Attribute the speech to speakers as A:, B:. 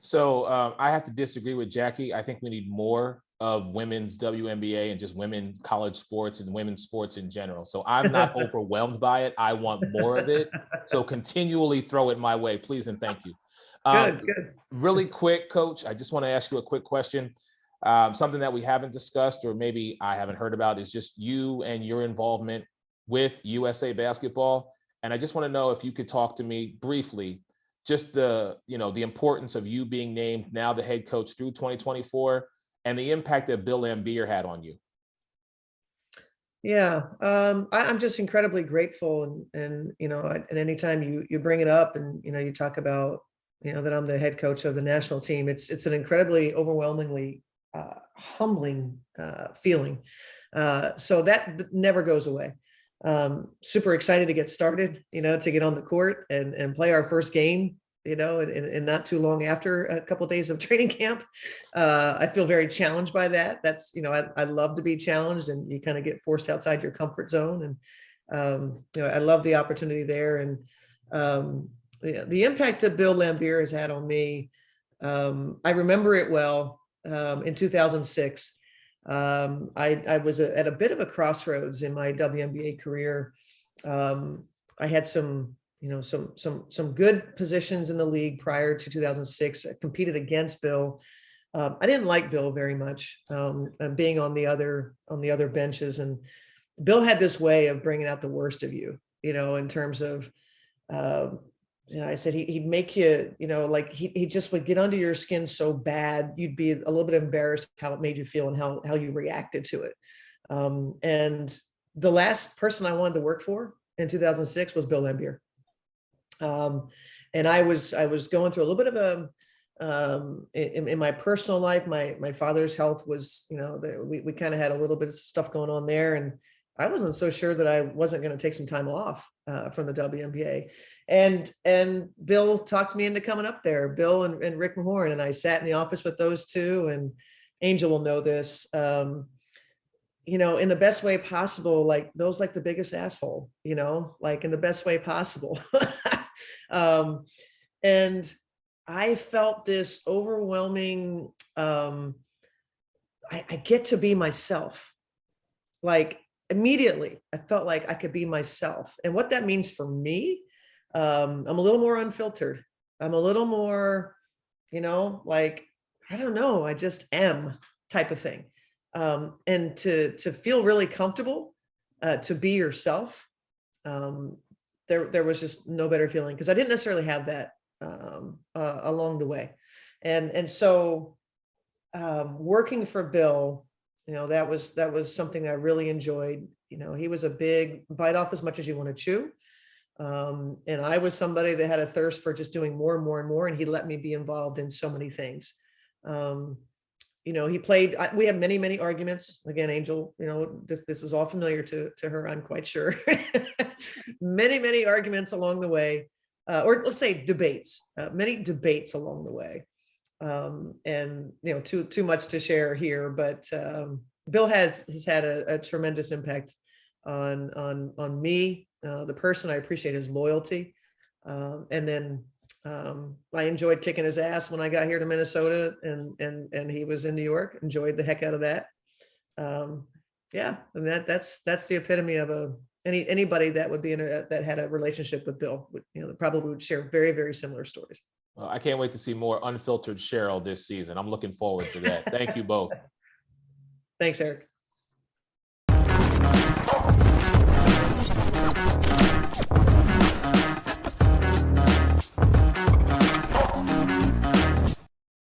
A: So I have to disagree with Jackie. I think we need more of women's WNBA and just women's college sports and women's sports in general. So I'm not overwhelmed by it. I want more of it. So continually throw it my way, please and thank you.
B: Good.
A: Really quick, Coach, I just want to ask you a quick question. Something that we haven't discussed, or maybe I haven't heard about, is just you and your involvement with USA Basketball. And I just want to know if you could talk to me briefly, just the importance of you being named now the head coach through 2024 and the impact that Bill Laimbeer had on you.
B: Yeah, I'm just incredibly grateful, and and anytime you bring it up, and you talk about that I'm the head coach of the national team, it's an incredibly overwhelmingly humbling feeling. So that never goes away. Super excited to get started, to get on the court and play our first game, and not too long after a couple of days of training camp. I feel very challenged by that. That's, I love to be challenged, and you kind of get forced outside your comfort zone. And, I love the opportunity there. And the impact that Bill Laimbeer has had on me, I remember it well. In 2006, I was at a bit of a crossroads in my WNBA career. I had some good positions in the league prior to 2006. I competed against Bill. I didn't like Bill very much, being on the other benches. And Bill had this way of bringing out the worst of you, in terms of, I said he'd make you, like he just would get under your skin so bad, you'd be a little bit embarrassed how it made you feel and how you reacted to it. And the last person I wanted to work for in 2006 was Bill Laimbeer. And I was going through a little bit of in my personal life. My father's health was, we kind of had a little bit of stuff going on there, and I wasn't so sure that I wasn't going to take some time off from the WNBA. And Bill talked me into coming up there, Bill and Rick Mahorn, and I sat in the office with those two, and Angel will know this, in the best way possible, like Bill's like the biggest asshole, like in the best way possible. And I felt this overwhelming, I get to be myself. Like immediately, I felt like I could be myself. And what that means for me, I'm a little more unfiltered. I'm a little more, like, I don't know, I just am type of thing. And to feel really comfortable, to be yourself, there was just no better feeling, because I didn't necessarily have that along the way. And so working for Bill, that was something I really enjoyed. He was a big bite off as much as you want to chew. And I was somebody that had a thirst for just doing more and more and more, and he let me be involved in so many things. He played, we had many, many arguments. Again, Angel, this is all familiar to her, I'm quite sure. Many, many arguments along the way, or let's say debates, many debates along the way. And, too much to share here, but Bill has had a tremendous impact on me, the person. I appreciate his loyalty. And then I enjoyed kicking his ass when I got here to Minnesota, and he was in New York. Enjoyed the heck out of that. Yeah, and that's the epitome of anybody that would be that had a relationship with Bill. Probably would share very, very similar stories.
A: Well, I can't wait to see more unfiltered Cheryl this season. I'm looking forward to that. Thank you both.
B: Thanks, Eric.